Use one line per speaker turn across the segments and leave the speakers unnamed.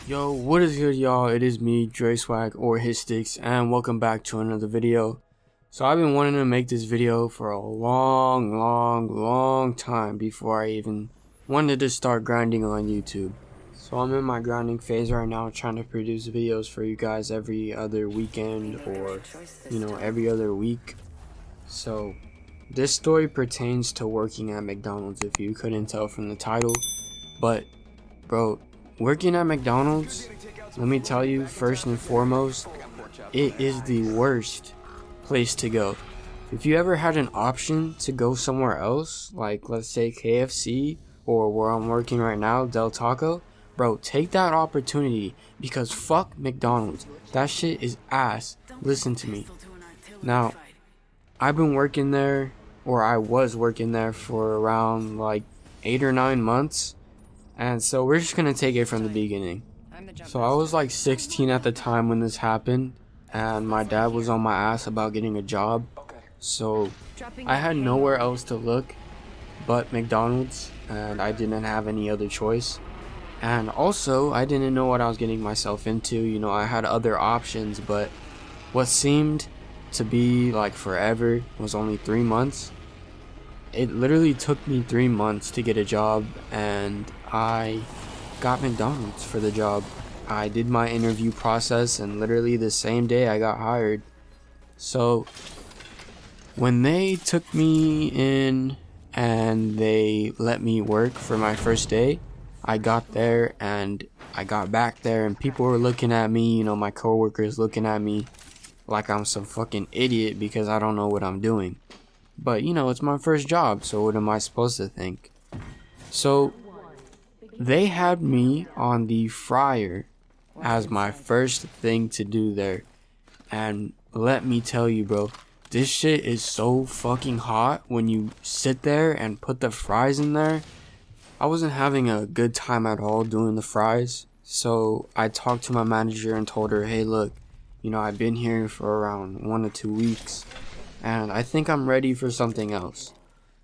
Yo, what is good, y'all? It is me, Dre Swag or Hit Sticks, and welcome back to another video. So I've been wanting to make this video for a long time before I even wanted to start grinding on YouTube. So I'm in my grinding phase right now, trying to produce videos for you guys every other weekend or, every other week. So this story pertains to working at McDonald's, if you couldn't tell from the title. But, bro, working at McDonald's, let me tell you, first and foremost, it is the worst place to go. If you ever had an option to go somewhere else, like let's say KFC or where I'm working right now, Del Taco, bro, take that opportunity because fuck McDonald's. That shit is ass. Listen to me. Now, I've been working there, or I was working there for around like 8 or 9 months. And so we're just going to take it from the beginning. So I was like 16 at the time when this happened, and my dad was on my ass about getting a job. So I had nowhere else to look but McDonald's, and I didn't have any other choice. And also, I didn't know what I was getting myself into. I had other options, but what seemed to be like forever was only 3 months. It literally took me 3 months to get a job, and I got McDonald's for the job. I did my interview process, and literally the same day I got hired. So when they took me in and they let me work for my first day, I got there and I got back there and people were looking at me, my coworkers looking at me like I'm some fucking idiot because I don't know what I'm doing. But, it's my first job, so what am I supposed to think? So, they had me on the fryer as my first thing to do there. And let me tell you, bro, this shit is so fucking hot when you sit there and put the fries in there. I wasn't having a good time at all doing the fries. So, I talked to my manager and told her, hey, look, I've been here for around 1 to 2 weeks. And I think I'm ready for something else.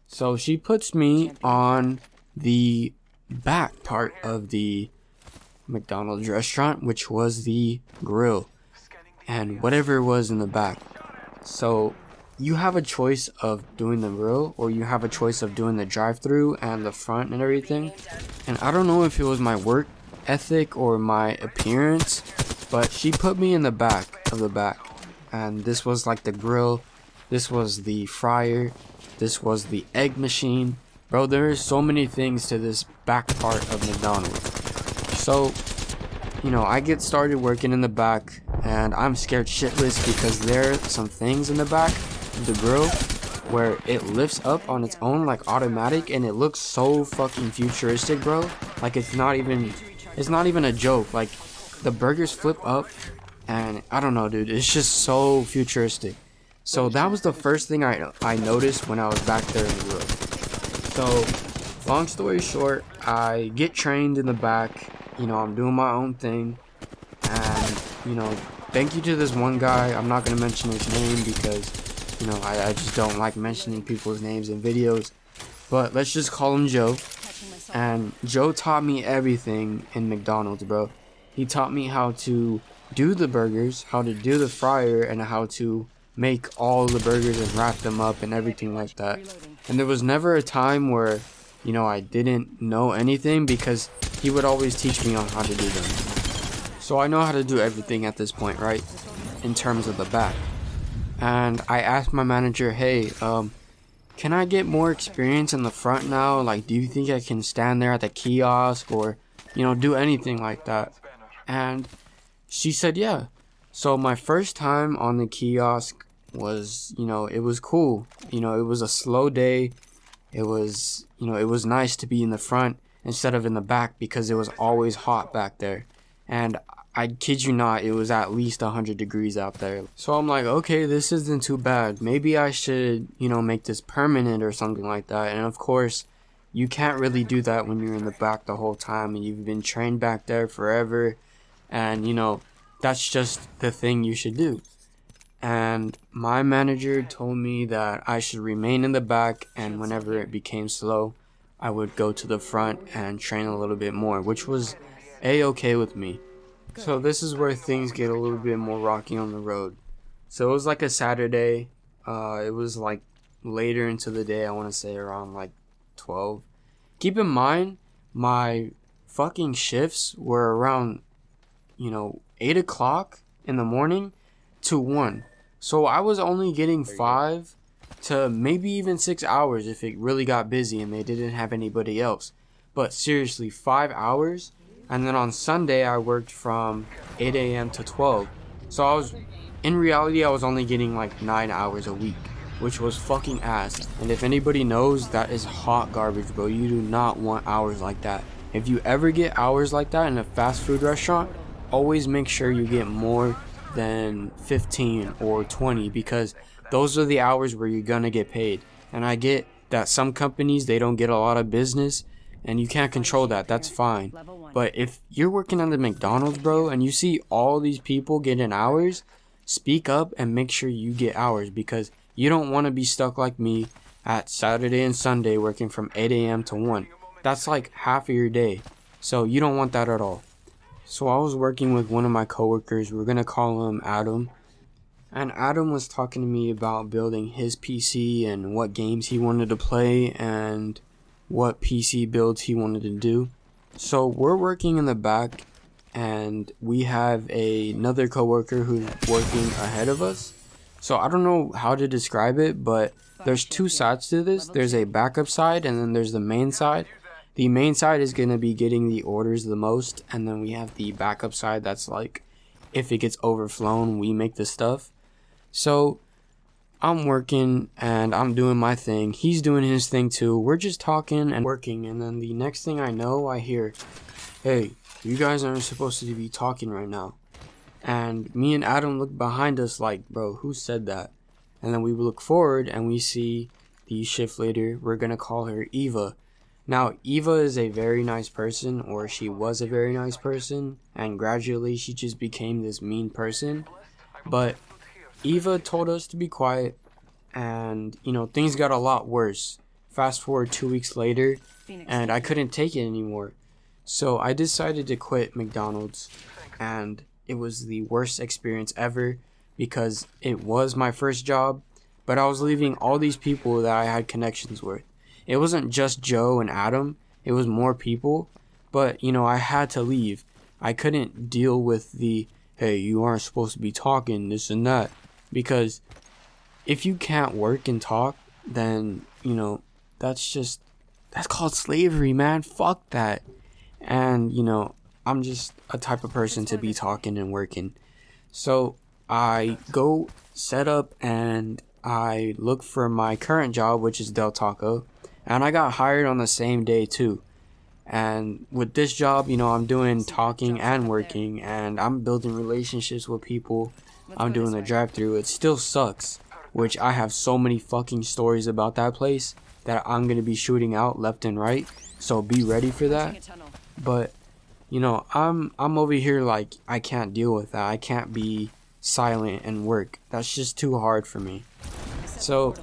So she puts me on the back part of the McDonald's restaurant, which was the grill and whatever was in the back. So you have a choice of doing the grill, or you have a choice of doing the drive-through and the front and everything. And I don't know if it was my work ethic or my appearance, but she put me in the back of the back. And this was like the grill. This was the fryer. This was the egg machine. Bro, there is so many things to this back part of McDonald's. So, I get started working in the back, and I'm scared shitless because there are some things in the back of the grill where it lifts up on its own like automatic, and it looks so fucking futuristic, bro. Like it's not even a joke. Like the burgers flip up, and I don't know, dude. It's just so futuristic. So that was the first thing I noticed when I was back there in the grill. So, long story short, I get trained in the back. I'm doing my own thing. And, thank you to this one guy. I'm not going to mention his name because, I just don't like mentioning people's names in videos. But let's just call him Joe. And Joe taught me everything in McDonald's, bro. He taught me how to do the burgers, how to do the fryer, and how to make all the burgers and wrap them up and everything like that. And there was never a time where, I didn't know anything because he would always teach me on how to do them. So I know how to do everything at this point, right? In terms of the back. And I asked my manager, hey, can I get more experience in the front now? Like, do you think I can stand there at the kiosk or, do anything like that? And she said, yeah. So my first time on the kiosk was, it was cool. It was a slow day. It was, it was nice to be in the front instead of in the back because it was always hot back there. And I kid you not, it was at least 100 degrees out there. So I'm like, okay, this isn't too bad. Maybe I should, make this permanent or something like that. And of course, you can't really do that when you're in the back the whole time and you've been trained back there forever. And, that's just the thing you should do. And my manager told me that I should remain in the back, and whenever it became slow, I would go to the front and train a little bit more, which was a-okay with me. So this is where things get a little bit more rocky on the road. So it was like a Saturday. It was like later into the day. I want to say around like 12. Keep in mind, my fucking shifts were around, 8 o'clock in the morning to 1. So I was only getting 5 to maybe even 6 hours if it really got busy and they didn't have anybody else. But seriously, 5 hours. And then on Sunday, I worked from 8 a.m. to 12. So in reality, I was only getting like 9 hours a week, which was fucking ass. And if anybody knows, that is hot garbage, bro. You do not want hours like that. If you ever get hours like that in a fast food restaurant, always make sure you get more than 15 or 20, because those are the hours where you're gonna get paid. And I get that some companies, they don't get a lot of business, and you can't control that. That's fine. But if you're working at the McDonald's, bro, and you see all these people getting hours, speak up and make sure you get hours, because you don't want to be stuck like me at Saturday and Sunday working from 8 a.m. to 1. That's like half of your day. So you don't want that at all. So I was working with one of my coworkers. We're going to call him Adam. And Adam was talking to me about building his PC and what games he wanted to play and what PC builds he wanted to do. So we're working in the back, and we have another coworker who's working ahead of us. So I don't know how to describe it, but there's two sides to this. There's a backup side, and then there's the main side. The main side is going to be getting the orders the most, and then we have the backup side that's like, if it gets overflown, we make the stuff. So I'm working and I'm doing my thing. He's doing his thing too. We're just talking and working, and then the next thing I know, I hear, "Hey, you guys aren't supposed to be talking right now." And me and Adam look behind us like, "Bro, who said that?" And then we look forward and we see the shift leader. We're gonna call her Eva. Now, Eva is a very nice person, or she was a very nice person, and gradually she just became this mean person. But Eva told us to be quiet, and things got a lot worse. Fast forward 2 weeks later, and I couldn't take it anymore. So I decided to quit McDonald's, and it was the worst experience ever, because it was my first job, but I was leaving all these people that I had connections with. It wasn't just Joe and Adam, it was more people, but I had to leave. I couldn't deal with the, "Hey, you aren't supposed to be talking, this and that," because if you can't work and talk, then that's called slavery, man. Fuck that. And I'm just a type of person to be talking and working. So I go set up and I look for my current job, which is Del Taco, and I got hired on the same day too. And with this job, I'm doing talking and working, and I'm building relationships with people. I'm doing the drive-thru. It still sucks, which I have so many fucking stories about that place that I'm going to be shooting out left and right. So be ready for that. But, I'm over here like, I can't deal with that. I can't be silent and work. That's just too hard for me. So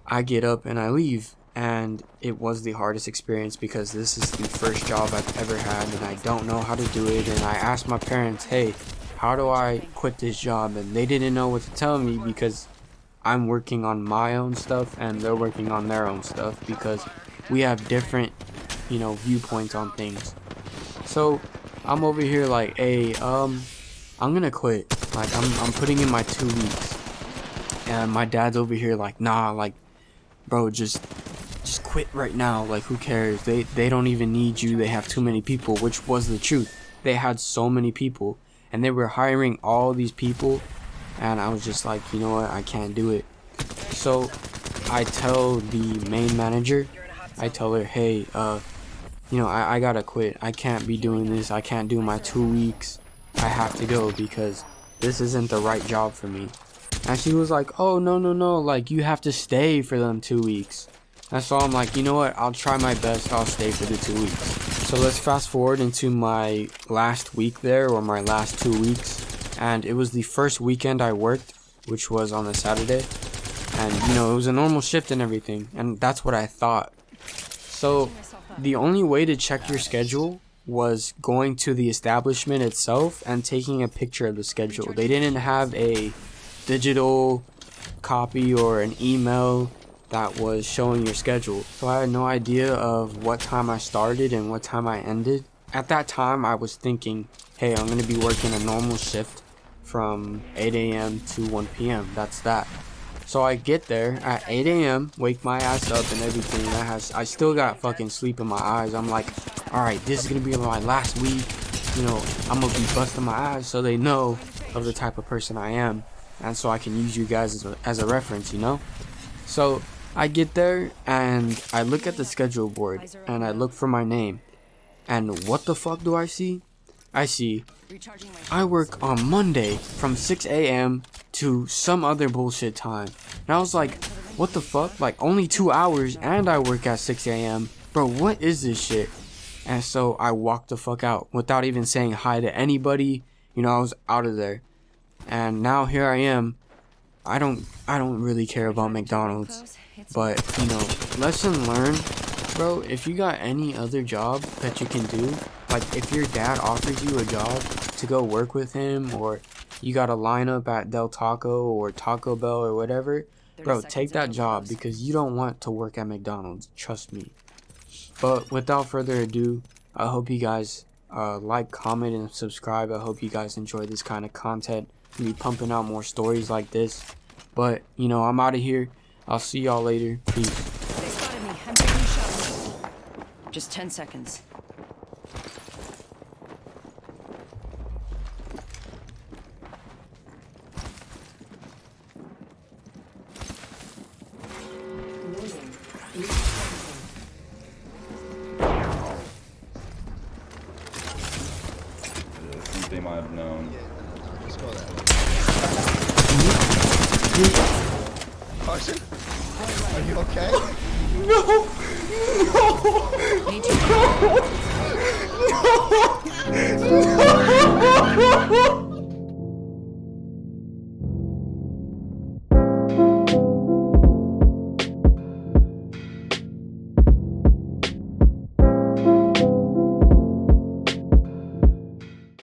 I get up and I leave. And it was the hardest experience, because this is the first job I've ever had, and I don't know how to do it. And I asked my parents, "Hey, how do I quit this job?" And they didn't know what to tell me, because I'm working on my own stuff and they're working on their own stuff, because we have different, viewpoints on things. So I'm over here like, "Hey, I'm gonna quit. Like, I'm putting in my 2 weeks." And my dad's over here like, "Nah, like, bro, just quit right now. Like, who cares? They don't even need you. They have too many people," which was the truth. They had so many people, and they were hiring all these people, and I was just like, you know what? I can't do it. So I tell the main manager, I tell her, "Hey, I gotta quit. I can't be doing this. I can't do my 2 weeks. I have to go, because this isn't the right job for me." And she was like, "Oh, no, like, you have to stay for them 2 weeks." And so I'm like, you know what? I'll try my best. I'll stay for the 2 weeks. So let's fast forward into my last week there, or my last 2 weeks. And it was the first weekend I worked, which was on a Saturday. And, it was a normal shift and everything. And that's what I thought. So the only way to check your schedule was going to the establishment itself and taking a picture of the schedule. They didn't have a digital copy or an email that was showing your schedule. So I had no idea of what time I started and what time I ended. At that time, I was thinking, hey, I'm going to be working a normal shift from 8 a.m. to 1 p.m. That's that. So I get there at 8 a.m., wake my ass up and everything. I still got fucking sleep in my eyes. I'm like, alright, this is going to be my last week. You know, I'm going to be busting my eyes so they know of the type of person I am. And so I can use you guys as a reference, you know? So I get there and I look at the schedule board and I look for my name. And what the fuck do I see? I see I work on Monday from 6 a.m. to some other bullshit time. And I was like, what the fuck? Like, only 2 hours and I work at 6 a.m. Bro, what is this shit? And so I walked the fuck out without even saying hi to anybody. You know, I was out of there. And now here I am. I don't really care about McDonald's. But, you know, lesson learned. Bro, if you got any other job that you can do, like if your dad offers you a job to go work with him, or you got a lineup at Del Taco or Taco Bell or whatever, bro, take that job because you don't want to work at McDonald's. Trust me. But without further ado, I hope you guys like, comment, and subscribe. I hope you guys enjoy this kind of content. I'll be pumping out more stories like this. But, you know, I'm out of here. I'll see y'all later. Peace.
They spotted me. I'm taking shots. Just 10 seconds.
They might have known.
Let's go there. Carson? Are you okay?
No! No! No! No!